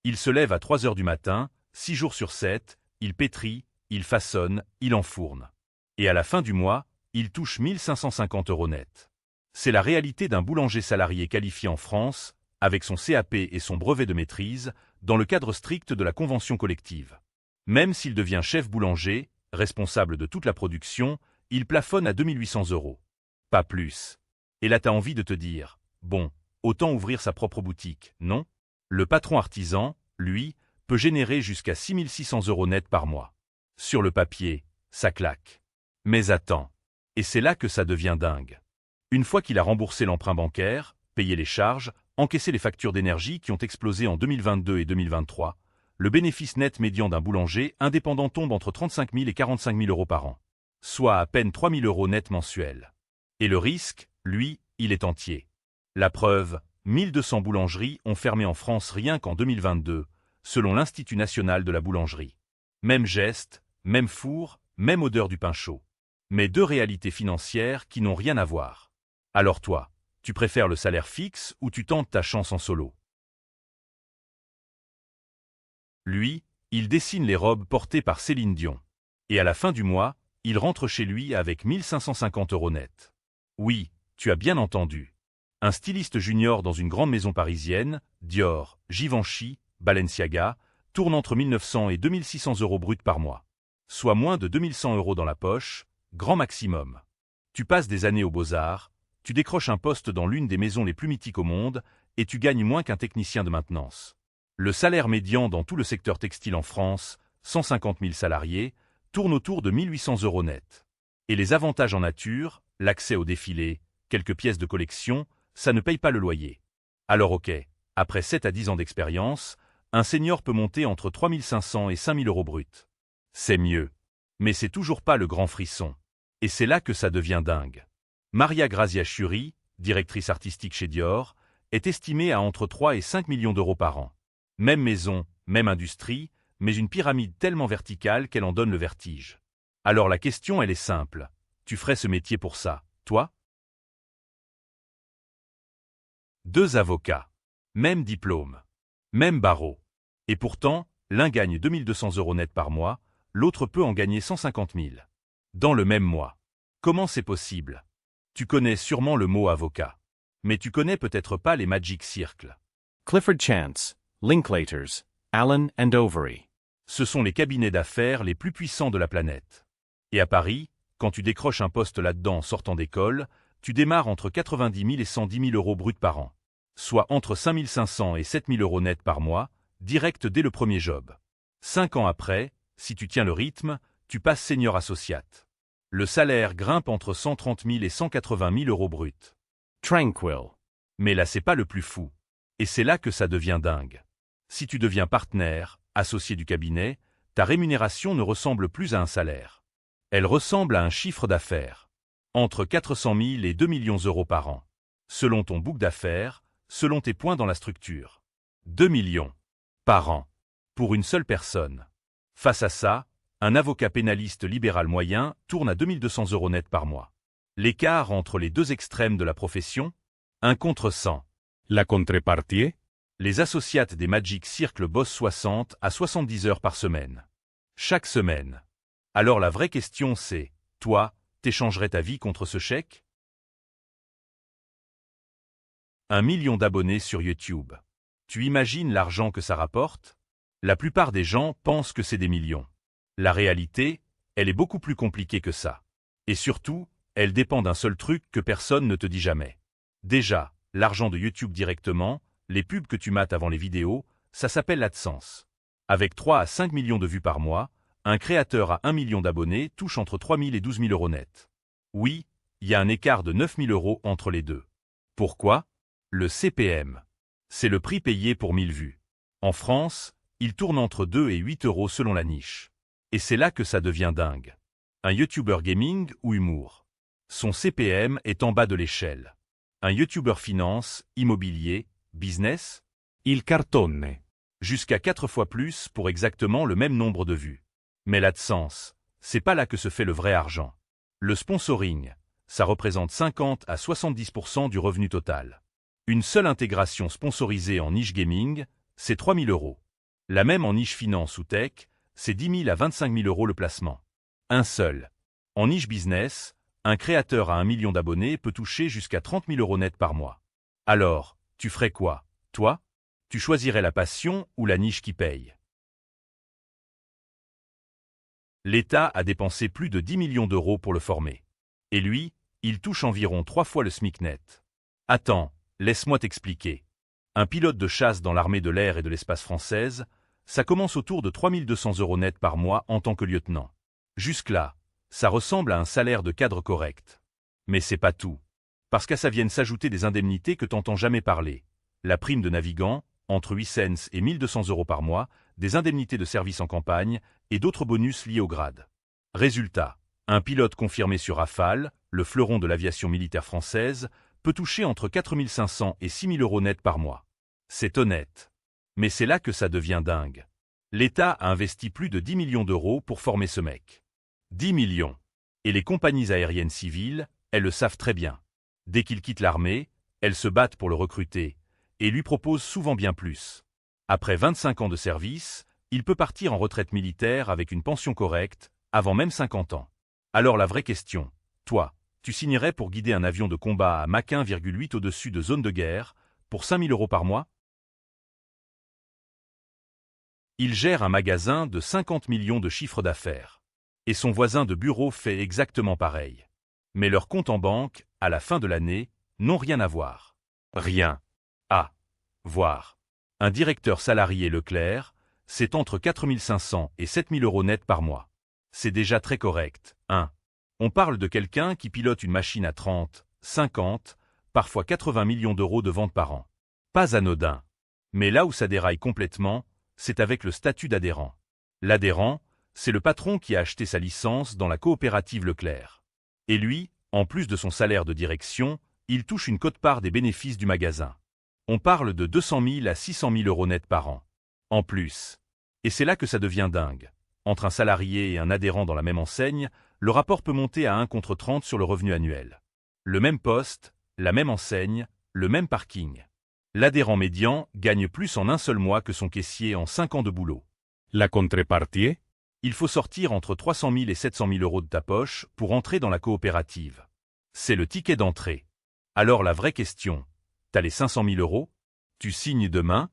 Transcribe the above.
Il se lève à 3 heures du matin, 6 jours sur 7, il pétrit, il façonne, il enfourne. Et à la fin du mois, il touche 1550 € net. C'est la réalité d'un boulanger salarié qualifié en France, avec son CAP et son brevet de maîtrise, dans le cadre strict de la convention collective. Même s'il devient chef boulanger, responsable de toute la production, il plafonne à 2800 €. Pas plus. Et là t'as envie de te dire, bon, autant ouvrir sa propre boutique, non? Le patron artisan, lui, peut générer jusqu'à 6600 € net par mois. Sur le papier, ça claque. Mais attends. Et c'est là que ça devient dingue. Une fois qu'il a remboursé l'emprunt bancaire, payé les charges, encaissé les factures d'énergie qui ont explosé en 2022 et 2023, le bénéfice net médian d'un boulanger indépendant tombe entre 35 000 et 45 000 € par an, soit à peine 3 000 € net mensuels. Et le risque, lui, il est entier. La preuve, 1200 boulangeries ont fermé en France rien qu'en 2022, selon l'Institut national de la boulangerie. Même geste, même four, même odeur du pain chaud. Mais deux réalités financières qui n'ont rien à voir. Alors toi, tu préfères le salaire fixe ou tu tentes ta chance en solo? Lui, il dessine les robes portées par Céline Dion. Et à la fin du mois, il rentre chez lui avec 1550 € net. Oui, tu as bien entendu. Un styliste junior dans une grande maison parisienne, Dior, Givenchy, Balenciaga, tourne entre 1900 et 2600 € bruts par mois. Soit moins de 2100 € dans la poche, grand maximum. Tu passes des années aux Beaux-Arts, tu décroches un poste dans l'une des maisons les plus mythiques au monde et tu gagnes moins qu'un technicien de maintenance. Le salaire médian dans tout le secteur textile en France, 150 000 salariés, tourne autour de 1800 € net. Et les avantages en nature, l'accès au défilé, quelques pièces de collection, ça ne paye pas le loyer. Alors ok, après 7 à 10 ans d'expérience, un senior peut monter entre 3500 et 5000 € bruts. C'est mieux. Mais c'est toujours pas le grand frisson. Et c'est là que ça devient dingue. Maria Grazia Chiuri, directrice artistique chez Dior, est estimée à entre 3 et 5 millions d'euros par an. Même maison, même industrie, mais une pyramide tellement verticale qu'elle en donne le vertige. Alors la question elle est simple. Tu ferais ce métier pour ça, toi? Deux avocats. Même diplôme. Même barreau. Et pourtant, l'un gagne 2200 € net par mois, l'autre peut en gagner 150 000. Dans le même mois. Comment c'est possible? Tu connais sûrement le mot avocat. Mais tu connais peut-être pas les Magic Circles. Clifford Chance, Linklaters, Allen & Overy. Ce sont les cabinets d'affaires les plus puissants de la planète. Et à Paris, quand tu décroches un poste là-dedans en sortant d'école, tu démarres entre 90 000 et 110 000 € bruts par an. Soit entre 5 500 et 7 000 € net par mois, direct dès le premier job. 5 ans après, si tu tiens le rythme, tu passes senior associate. Le salaire grimpe entre 130 000 et 180 000 € bruts. Tranquil. Mais là c'est pas le plus fou. Et c'est là que ça devient dingue. Si tu deviens partenaire, associé du cabinet, ta rémunération ne ressemble plus à un salaire. Elle ressemble à un chiffre d'affaires. Entre 400 000 et 2 millions € par an. Selon ton book d'affaires, selon tes points dans la structure. 2 millions. Par an. Pour une seule personne. Face à ça, un avocat pénaliste libéral moyen tourne à 2200 € net par mois. L'écart entre les deux extrêmes de la profession? 1 contre 100. La contrepartie? Les associates des Magic Circles bossent 60 à 70 heures par semaine. Chaque semaine. Alors la vraie question c'est, toi, t'échangerais ta vie contre ce chèque? 1 million d'abonnés sur YouTube. Tu imagines l'argent que ça rapporte? La plupart des gens pensent que c'est des millions. La réalité, elle est beaucoup plus compliquée que ça. Et surtout, elle dépend d'un seul truc que personne ne te dit jamais. Déjà, l'argent de YouTube directement, les pubs que tu mates avant les vidéos, ça s'appelle l'AdSense. Avec 3 à 5 millions de vues par mois, un créateur à 1 million d'abonnés touche entre 3 000 et 12 000 € net. Oui, il y a un écart de 9 000 € entre les deux. Pourquoi? Le CPM. C'est le prix payé pour 1000 vues. En France, il tourne entre 2 et 8 € selon la niche. Et c'est là que ça devient dingue. Un YouTuber gaming ou humour. Son CPM est en bas de l'échelle. Un YouTuber finance, immobilier, business? Il cartonne. Jusqu'à 4 fois plus pour exactement le même nombre de vues. Mais l'AdSense, c'est pas là que se fait le vrai argent. Le sponsoring, ça représente 50 à 70% du revenu total. Une seule intégration sponsorisée en niche gaming, c'est 3 000 €. La même en niche finance ou tech, c'est 10 000 à 25 000 euros le placement. Un seul. En niche business, un créateur à 1 million d'abonnés peut toucher jusqu'à 30 000 euros net par mois. Alors, tu ferais quoi, toi? Tu choisirais la passion ou la niche qui paye? L'État a dépensé plus de 10 millions d'euros pour le former. Et lui, il touche environ 3 fois le SMIC net. Attends, laisse-moi t'expliquer. Un pilote de chasse dans l'armée de l'air et de l'espace française, ça commence autour de 3 200 euros net par mois en tant que lieutenant. Jusque-là, ça ressemble à un salaire de cadre correct. Mais c'est pas tout. Parce qu'à ça viennent s'ajouter des indemnités que t'entends jamais parler. La prime de navigant, entre 8 cents et 1 200 euros par mois, des indemnités de service en campagne et d'autres bonus liés au grade. Résultat, un pilote confirmé sur Rafale, le fleuron de l'aviation militaire française, peut toucher entre 4 500 et 6 000 euros net par mois. C'est honnête. Mais c'est là que ça devient dingue. L'État a investi plus de 10 millions d'euros pour former ce mec. 10 millions. Et les compagnies aériennes civiles, elles le savent très bien. Dès qu'il quitte l'armée, elles se battent pour le recruter, et lui proposent souvent bien plus. Après 25 ans de service, il peut partir en retraite militaire avec une pension correcte, avant même 50 ans. Alors la vraie question, toi, tu signerais pour guider un avion de combat à Mach 1,8 au-dessus de zone de guerre, pour 5 000 euros par mois? Il gère un magasin de 50 millions de chiffre d'affaires. Et son voisin de bureau fait exactement pareil. Mais leurs comptes en banque, à la fin de l'année, n'ont rien à voir. Rien à voir. Un directeur salarié Leclerc, c'est entre 4 500 et 7 000 euros net par mois. C'est déjà très correct, hein. On parle de quelqu'un qui pilote une machine à 30, 50, parfois 80 millions d'euros de ventes par an. Pas anodin. Mais là où ça déraille complètement, c'est avec le statut d'adhérent. L'adhérent, c'est le patron qui a acheté sa licence dans la coopérative Leclerc. Et lui, en plus de son salaire de direction, il touche une quote-part des bénéfices du magasin. On parle de 200 000 à 600 000 euros net par an. En plus. Et c'est là que ça devient dingue. Entre un salarié et un adhérent dans la même enseigne, le rapport peut monter à 1 contre 30 sur le revenu annuel. Le même poste, la même enseigne, le même parking. L'adhérent médian gagne plus en un seul mois que son caissier en 5 ans de boulot. La contrepartie? Il faut sortir entre 300 000 et 700 000 euros de ta poche pour entrer dans la coopérative. C'est le ticket d'entrée. Alors la vraie question, t'as les 500 000 euros? Tu signes demain?